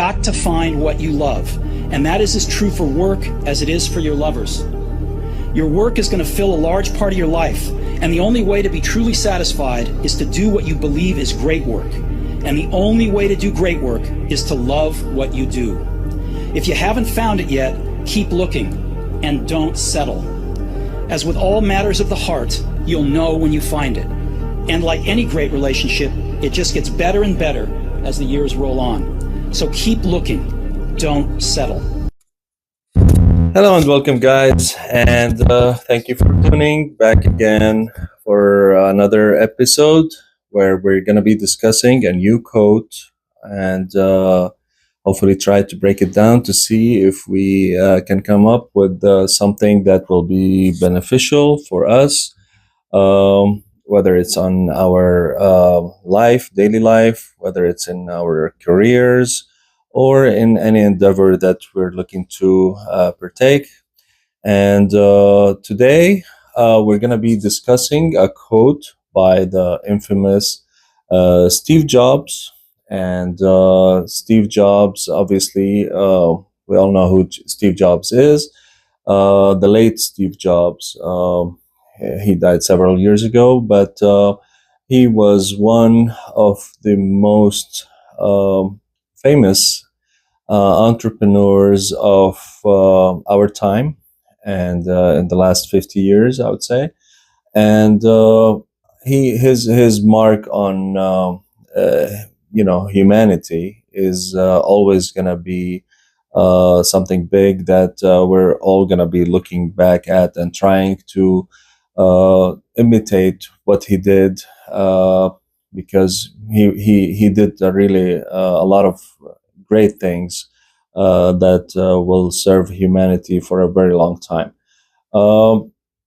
got to find what you love, and that is as true for work as it is for your lovers. Your work is going to fill a large part of your life, and the only way to be truly satisfied is to do what you believe is great work. And the only way to do great work is to love what you do. If you haven't found it yet, keep looking and don't settle. As with all matters of the heart, you'll know when you find it. And like any great relationship, it just gets better and better as the years roll on. So keep looking, don't settle. Hello and welcome, guys, and thank you for tuning back again for another episode where we're going to be discussing a new quote and hopefully try to break it down to see if we can come up with something that will be beneficial for us, whether it's on our daily life, whether it's in our careers, or in any endeavor that we're looking to partake. And today we're going to be discussing a quote by the infamous Steve Jobs. And Steve Jobs, obviously, we all know who Steve Jobs is. The late Steve Jobs, he died several years ago, but he was one of the most famous entrepreneurs of our time, and in the last 50 years, I would say. And his mark on humanity is always going to be something big that we're all going to be looking back at and trying to imitate what he did, because he did really a lot of great things that will serve humanity for a very long time.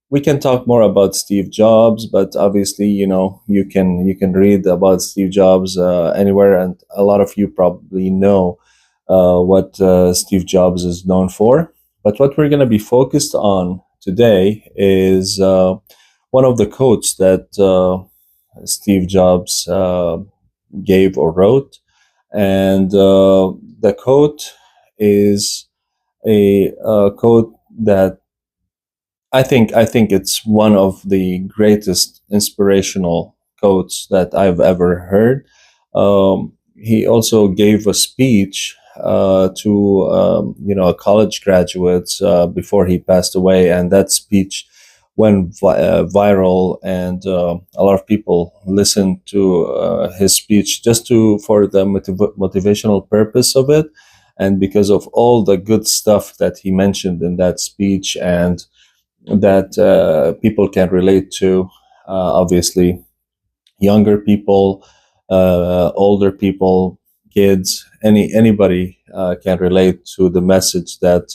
We can talk more about Steve Jobs, but obviously, you can read about Steve Jobs anywhere, and a lot of you probably know what Steve Jobs is known for. But what we're going to be focused on today is one of the quotes that Steve Jobs gave or wrote. And the quote is a quote that I think it's one of the greatest inspirational quotes that I've ever heard. He also gave a speech to college graduates before he passed away, and that speech went viral, and a lot of people listened to his speech just for the motivational purpose of it, and because of all the good stuff that he mentioned in that speech, and that people can relate to. Obviously, younger people, older people, kids, anybody can relate to the message that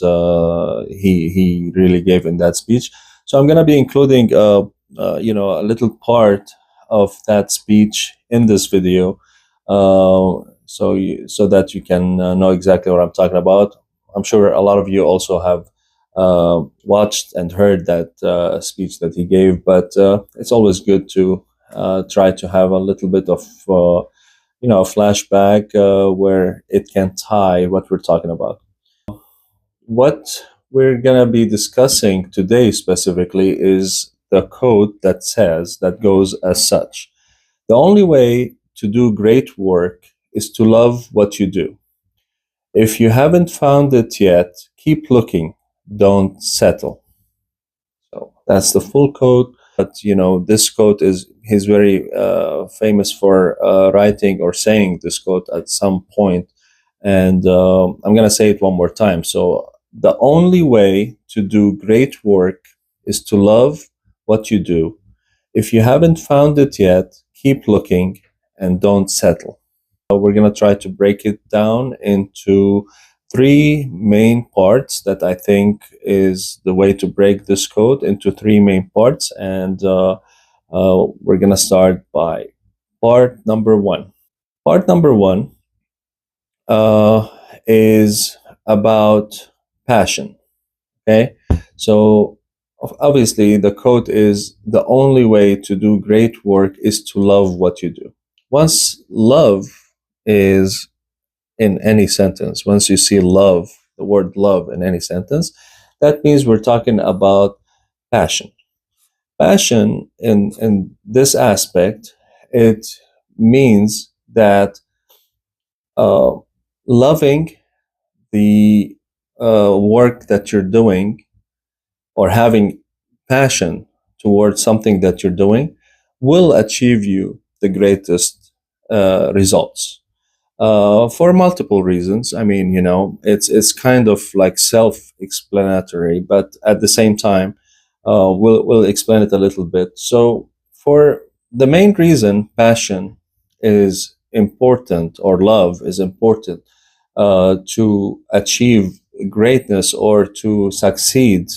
he really gave in that speech. So I'm going to be including a little part of that speech in this video, so that you can know exactly what I'm talking about. I'm sure a lot of you also have watched and heard that speech that he gave, but it's always good to try to have a little bit of a flashback where it can tie what we're talking about. What we're going to be discussing today specifically is the quote that goes as such: the only way to do great work is to love what you do. If you haven't found it yet, keep looking, don't settle. So that's the full quote. But this quote he's very famous for writing or saying this quote at some point, and I'm going to say it one more time. So the only way to do great work is to love what you do. If you haven't found it yet, keep looking and don't settle. We're going to try to break it down into three main parts that I think is the way to break this quote into three main parts. And we're going to start by part number one. Part number one is about passion. Okay, so obviously the quote is: the only way to do great work is to love what you do. Once love is in any sentence, once you see love, the word love in any sentence, that means we're talking about passion. Passion in this aspect, it means that uh, loving the work that you're doing, or having passion towards something that you're doing, will achieve you the greatest results for multiple reasons. I mean, it's kind of like self-explanatory, but at the same time, we'll explain it a little bit. So, for the main reason, passion is important, or love is important, to achieve greatness or to succeed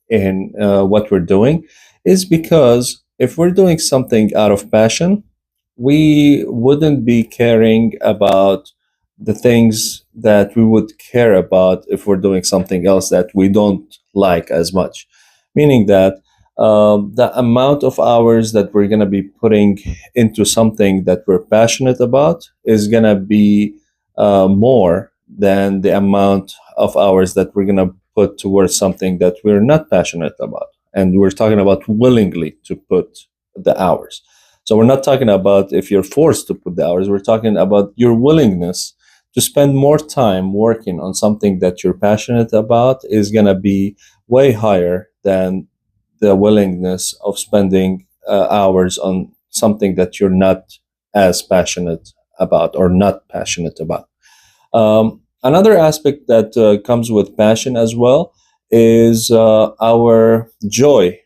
in what we're doing, is because if we're doing something out of passion, we wouldn't be caring about the things that we would care about if we're doing something else that we don't like as much. Meaning that the amount of hours that we're going to be putting into something that we're passionate about is going to be more than the amount of hours that we're going to put towards something that we're not passionate about. And we're talking about willingly to put the hours. So we're not talking about if you're forced to put the hours, we're talking about your willingness to spend more time working on something that you're passionate about is going to be way higher than the willingness of spending hours on something that you're not as passionate about or not passionate about. Another aspect that comes with passion as well is our joy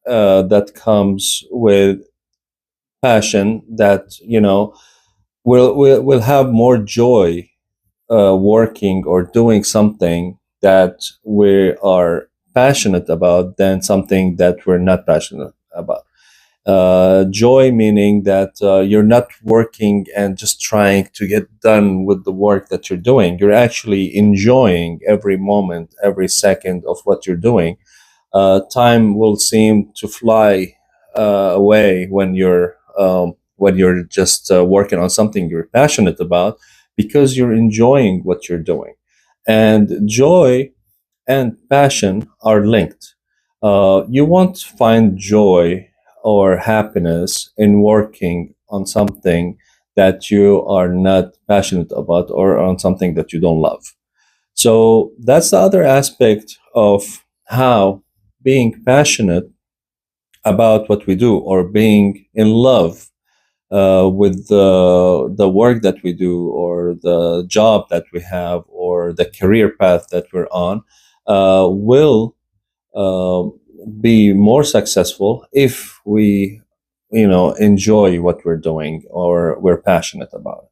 that comes with passion, that we'll have more joy working or doing something that we are passionate about than something that we're not passionate about. Joy meaning that you're not working and just trying to get done with the work that you're doing. You're actually enjoying every moment, every second of what you're doing. Time will seem to fly away when you're just working on something you're passionate about, because you're enjoying what you're doing. And joy and passion are linked. You won't find joy or happiness in working on something that you are not passionate about, or on something that you don't love. So that's the other aspect of how being passionate about what we do, or being in love with the work that we do, or the job that we have, or the career path that we're on, will uh, be more successful if we enjoy what we're doing, or we're passionate about it.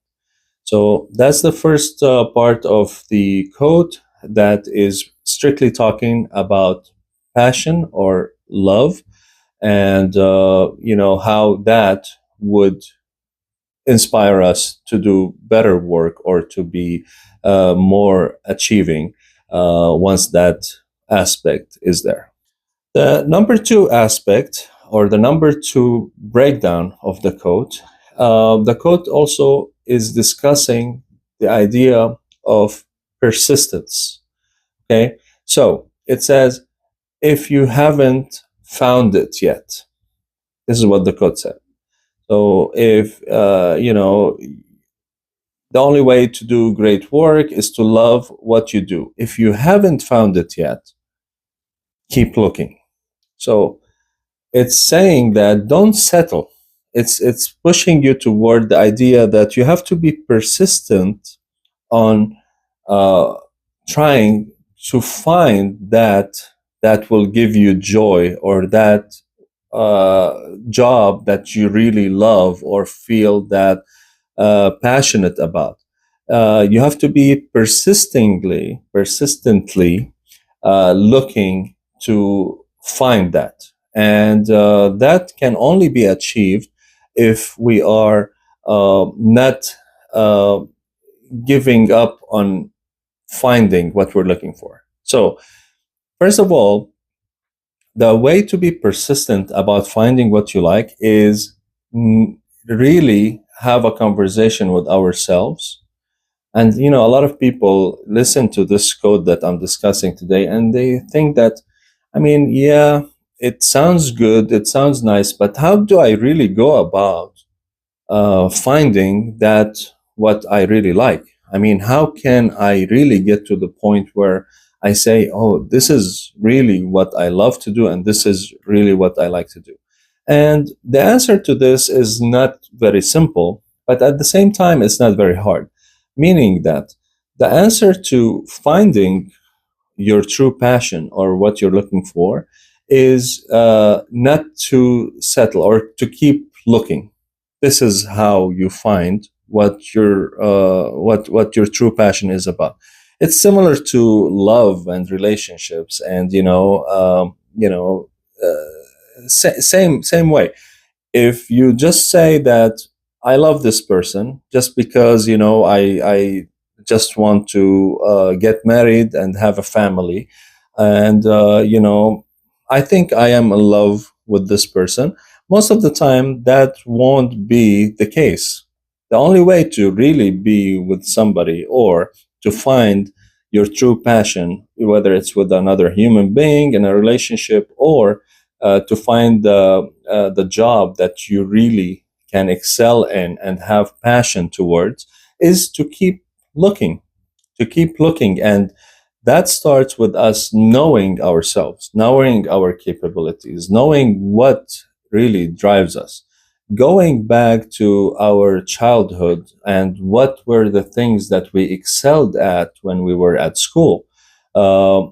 So that's the first part of the code, that is strictly talking about passion or love, and how that would inspire us to do better work, or to be more achieving once that aspect is there. The number two aspect, or the number two breakdown of the code also is discussing the idea of persistence. Okay, so it says, if you haven't found it yet, this is what the code said. So if the only way to do great work is to love what you do. If you haven't found it yet, keep looking. So it's saying that don't settle. It's pushing you toward the idea that you have to be persistent on uh, trying to find that will give you joy, or that job that you really love or feel that passionate about. You have to be persistently looking to find that, and that can only be achieved if we are not uh, giving up on finding what we're looking for. So, first of all, the way to be persistent about finding what you like is really have a conversation with ourselves And a lot of people listen to this code that I'm discussing today, and they think that, I mean, yeah, it sounds good, it sounds nice, but how do I really go about finding that what I really like? I mean, how can I really get to the point where I say, oh, this is really what I love to do, and this is really what I like to do? And the answer to this is not very simple, but at the same time, it's not very hard. Meaning that the answer to finding your true passion or what you're looking for is not to settle or to keep looking. This is how you find what your true passion is about. It's similar to love and relationships, and same way. If you just say that I love this person just because I just want to get married and have a family, and I think I am in love with this person. Most of the time, that won't be the case. The only way to really be with somebody or to find your true passion, whether it's with another human being in a relationship or to find the job that you really can excel in and have passion towards, is to keep looking. And that starts with us knowing ourselves, knowing our capabilities, knowing what really drives us, going back to our childhood and what were the things that we excelled at when we were at school. A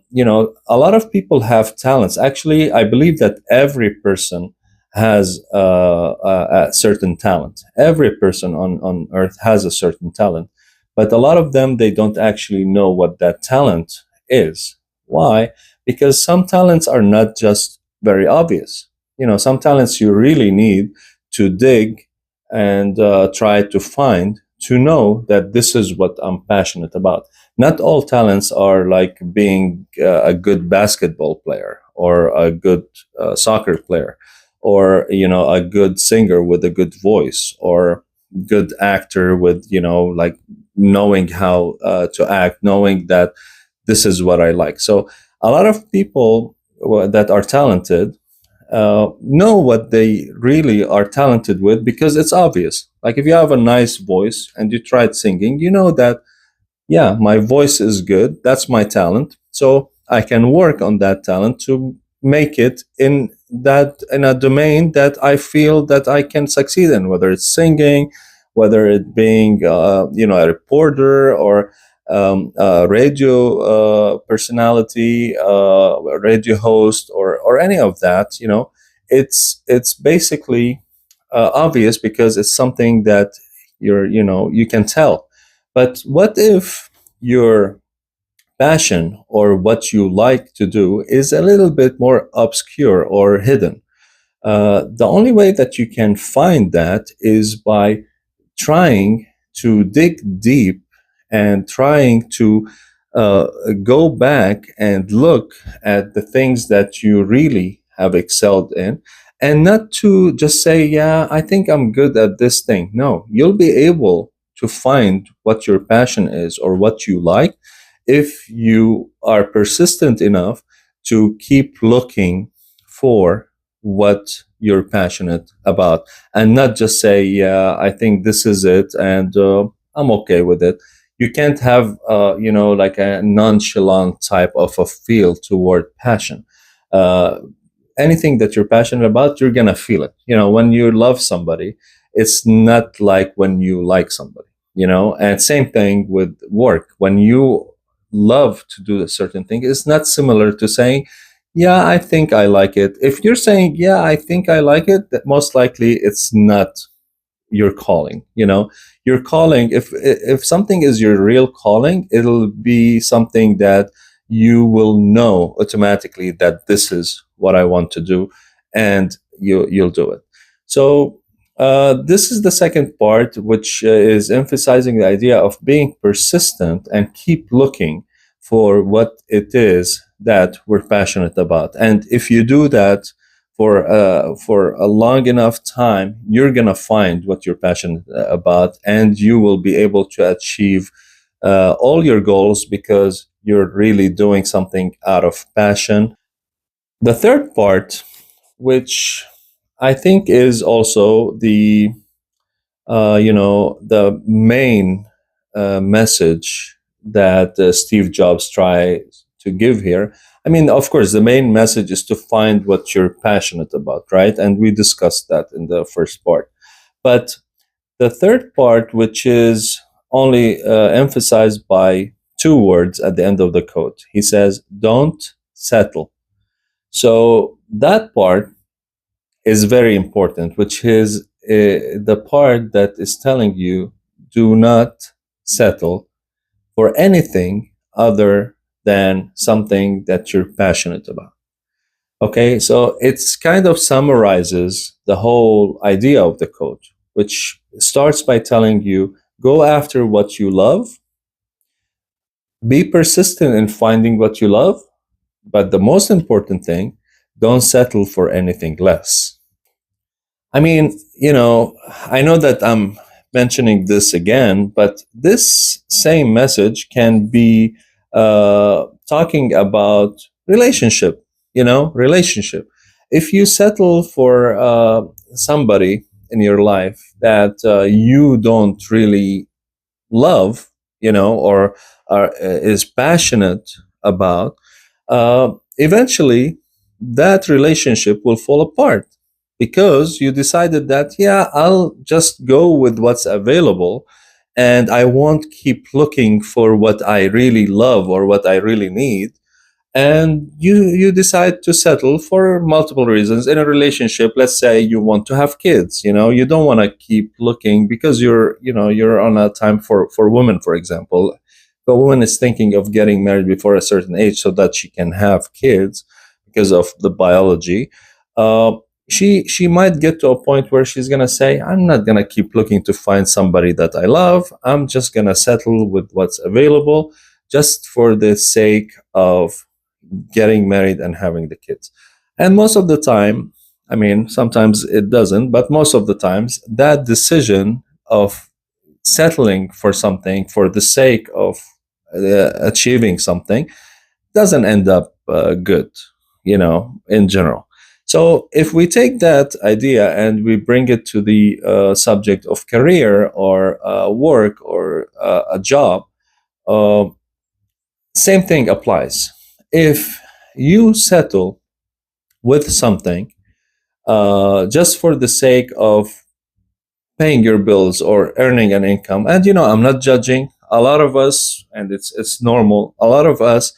lot of people have talents. Actually, I believe that every person has a certain talent. Every person on earth has a certain talent, but a lot of them, they don't actually know what that talent is. Why? Because some talents are not just very obvious. Some talents you really need to dig and try to find to know that this is what I'm passionate about. Not all talents are like being a good basketball player or a good soccer player, or a good singer with a good voice, or good actor with like knowing how to act, knowing that this is what I like. So a lot of people that are talented know what they really are talented with, because it's obvious. Like if you have a nice voice and you tried singing, you know that, yeah, my voice is good. That's my talent. So I can work on that talent to make it in a domain that I feel that I can succeed in, whether it's singing, whether it being a reporter, or a radio personality, a radio host, or any of that. It's basically obvious because it's something that you can tell. But what if your passion or what you like to do is a little bit more obscure or hidden? The only way that you can find that is by trying to dig deep and trying to uh, go back and look at the things that you really have excelled in, and not to just say, yeah, I think I'm good at this thing. No, you'll be able to find what your passion is or what you like if you are persistent enough to keep looking for what you're passionate about, and not just say, yeah, I think this is it, and I'm okay with it. You can't have like a nonchalant type of a feel toward passion. uh, Anything that you're passionate about, you're gonna feel it. When you love somebody, it's not like when you like somebody. And same thing with work. When you love to do a certain thing, it's not similar to saying, yeah, I think I like it. If you're saying, yeah, I think I like it, that most likely it's not your calling. Your calling, if something is your real calling, it'll be something that you will know automatically that this is what I want to do, and you'll do it. So this is the second part, which is emphasizing the idea of being persistent and keep looking for what it is that we're passionate about. And if you do that for a long enough time, you're gonna find what you're passionate about, and you will be able to achieve all your goals because you're really doing something out of passion. The third part, which I think is also the main message that Steve Jobs tries to give here. I mean, of course, the main message is to find what you're passionate about, right? And we discussed that in the first part. But the third part, which is only emphasized by two words at the end of the quote, he says, "Don't settle." So that part is very important, which is the part that is telling you do not settle for anything other than something that you're passionate about. Okay, so it's kind of summarizes the whole idea of the code, which starts by telling you go after what you love, be persistent in finding what you love, but the most important thing, don't settle for anything less. I mean, I know that I'm mentioning this again, but this same message can be talking about relationship. If you settle for somebody in your life that you don't really love, or is passionate about, eventually that relationship will fall apart because you decided that, yeah, I'll just go with what's available and I won't keep looking for what I really love or what I really need. And you decide to settle for multiple reasons in a relationship. Let's say you want to have kids, you don't want to keep looking because you're on a time for women, for example. The woman is thinking of getting married before a certain age so that she can have kids because of the biology. uh, she might get to a point where she's going to say, I'm not going to keep looking to find somebody that I love. I'm just going to settle with what's available just for the sake of getting married and having the kids. And most of the time, I mean, sometimes it doesn't, but most of the times, that decision of settling for something for the sake of achieving something doesn't end up good, in general. So if we take that idea and we bring it to the subject of career or work or a job, uh, same thing applies. If you settle with something just for the sake of paying your bills or earning an income, and I'm not judging. A lot of us, and it's normal. A lot of us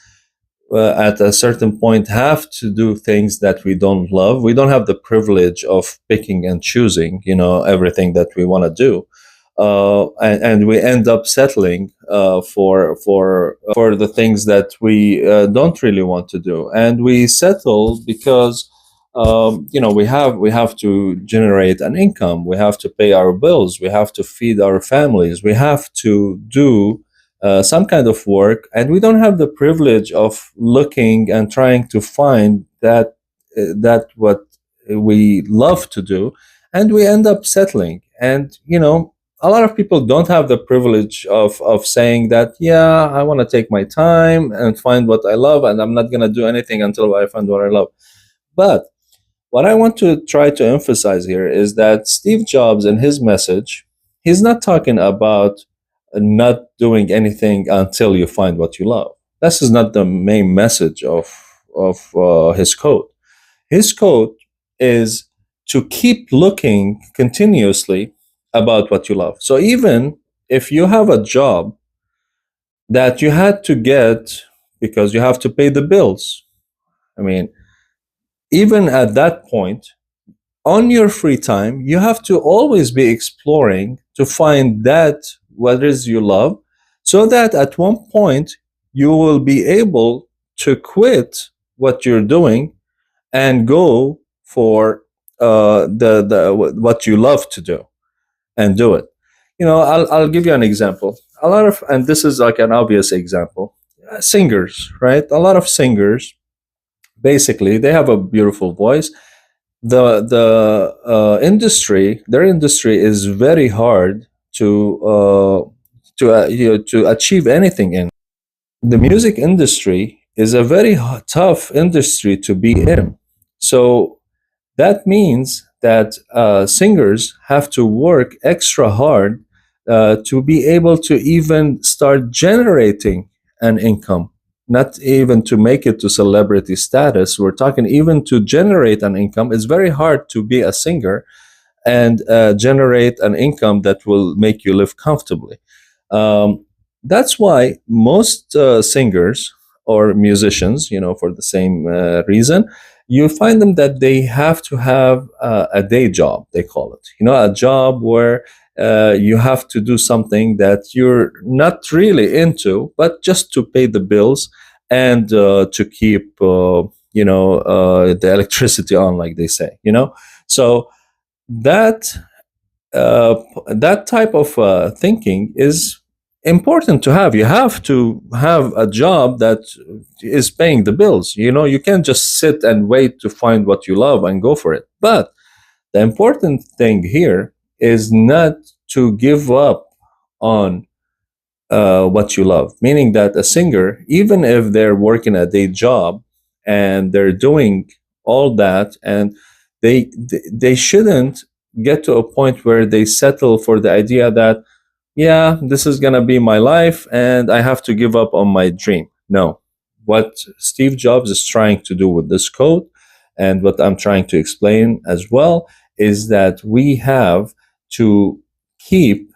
at a certain point have to do things that we don't love. We don't have the privilege of picking and choosing, everything that we want to do, and we end up settling for the things that we don't really want to do, and we settle because we have to generate an income, we have to pay our bills, we have to feed our families, we have to do some kind of work, and we don't have the privilege of looking and trying to find that what we love to do, and we end up settling. And a lot of people don't have the privilege of saying that, yeah, I want to take my time and find what I love, and I'm not going to do anything until I find what I love. But what I want to try to emphasize here is that Steve Jobs, in his message, he's not talking about not doing anything until you find what you love. This is not the main message of his code. His code is to keep looking continuously about what you love. So even if you have a job that you had to get because you have to pay the bills, I mean, even at that point, on your free time, you have to always be exploring to find that what is you love, so that at one point you will be able to quit what you're doing and go for the what you love to do and do it. I'll give you an example. A lot of, and this is like an obvious example, singers, right? A lot of singers, basically, they have a beautiful voice. The industry, their industry is very hard to to achieve anything in. The music industry is a very tough industry to be in. So that means that singers have to work extra hard to be able to even start generating an income, not even to make it to celebrity status. We're talking even to generate an income. It's very hard to be a singer and generate an income that will make you live comfortably. Um, that's why most singers or musicians, for the same reason, you find them that they have to have a day job, they call it. A job where you have to do something that you're not really into, but just to pay the bills and to keep, the electricity on, like they say. So that that type of thinking is important to have. You have to have a job that is paying the bills. You can't just sit and wait to find what you love and go for it. But the important thing here is not to give up on what you love. Meaning that a singer, even if they're working a day job and they're doing all that, and they shouldn't get to a point where they settle for the idea that, yeah, this is going to be my life and I have to give up on my dream. No. What Steve Jobs is trying to do with this code, and what I'm trying to explain as well, is that we have to keep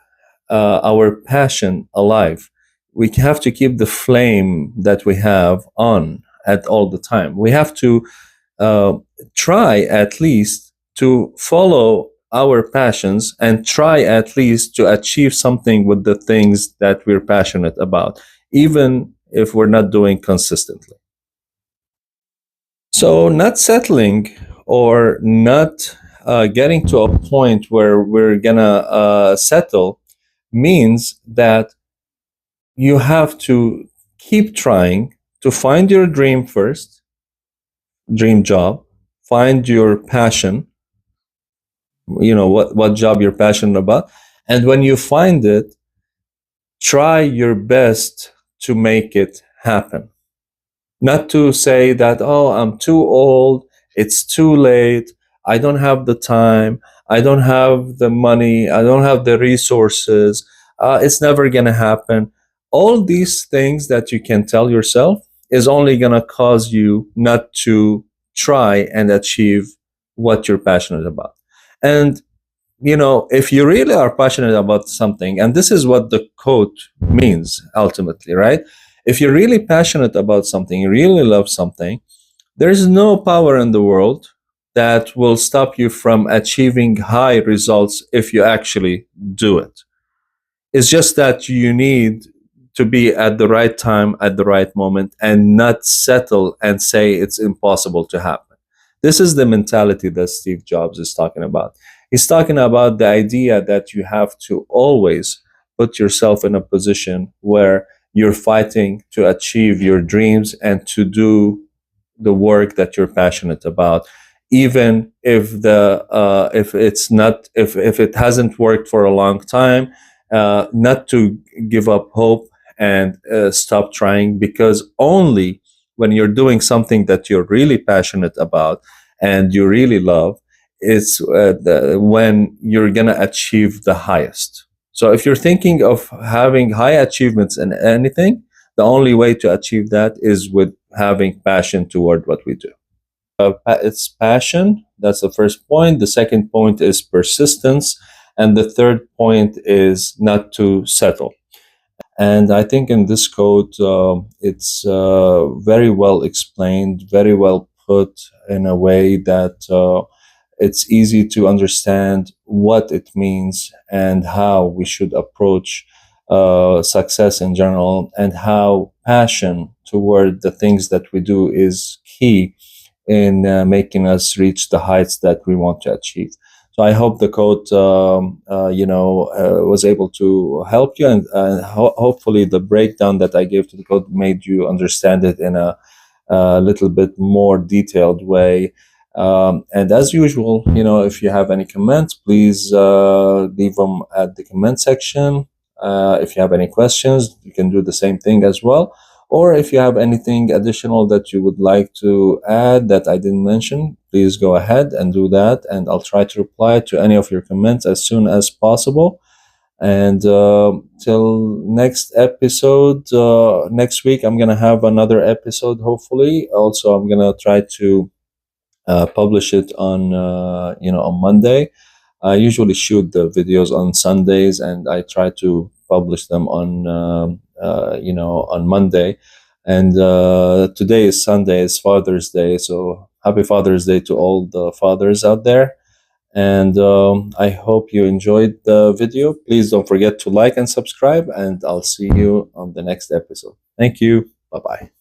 our passion alive. We have to keep the flame that we have on at all the time. We have to try at least to follow our passions and try at least to achieve something with the things that we're passionate about, even if we're not doing consistently. So, not settling or not getting to a point where we're gonna settle means that you have to keep trying to find your dream first, dream job, find your passion, what job you're passionate about. And when you find it, try your best to make it happen. Not to say that, oh, I'm too old, it's too late, I don't have the time, I don't have the money, I don't have the resources, it's never going to happen. All these things that you can tell yourself is only going to cause you not to try and achieve what you're passionate about. And if you really are passionate about something, and this is what the quote means ultimately, right? If you're really passionate about something, you really love something, there's no power in the world that will stop you from achieving high results if you actually do it. It's just that you need to be at the right time, at the right moment, and not settle and say it's impossible to happen. This is the mentality that Steve Jobs is talking about. He's talking about the idea that you have to always put yourself in a position where you're fighting to achieve your dreams and to do the work that you're passionate about, even if if it hasn't worked for a long time. Not to give up hope and stop trying, because only when you're doing something that you're really passionate about and you really love, it's when you're gonna achieve the highest. So if you're thinking of having high achievements in anything, the only way to achieve that is with having passion toward what we do. It's passion. That's the first point. The second point is persistence. And the third point is not to settle. And I think in this code, it's very well explained, very well put in a way that it's easy to understand what it means and how we should approach success in general, and how passion toward the things that we do is key in making us reach the heights that we want to achieve. So I hope the code, was able to help you, and hopefully the breakdown that I gave to the code made you understand it in a little bit more detailed way. And as usual, if you have any comments, please leave them at the comment section. If you have any questions, you can do the same thing as well. Or if you have anything additional that you would like to add that I didn't mention, please go ahead and do that, and I'll try to reply to any of your comments as soon as possible. And till next episode, next week, I'm going to have another episode, hopefully. Also, I'm going to try to publish it on, on Monday. I usually shoot the videos on Sundays, and I try to publish them on, on Monday. And today is Sunday, it's Father's Day, so happy Father's Day to all the fathers out there. And I hope you enjoyed the video. Please don't forget to like and subscribe, and I'll see you on the next episode. Thank you. Bye-bye.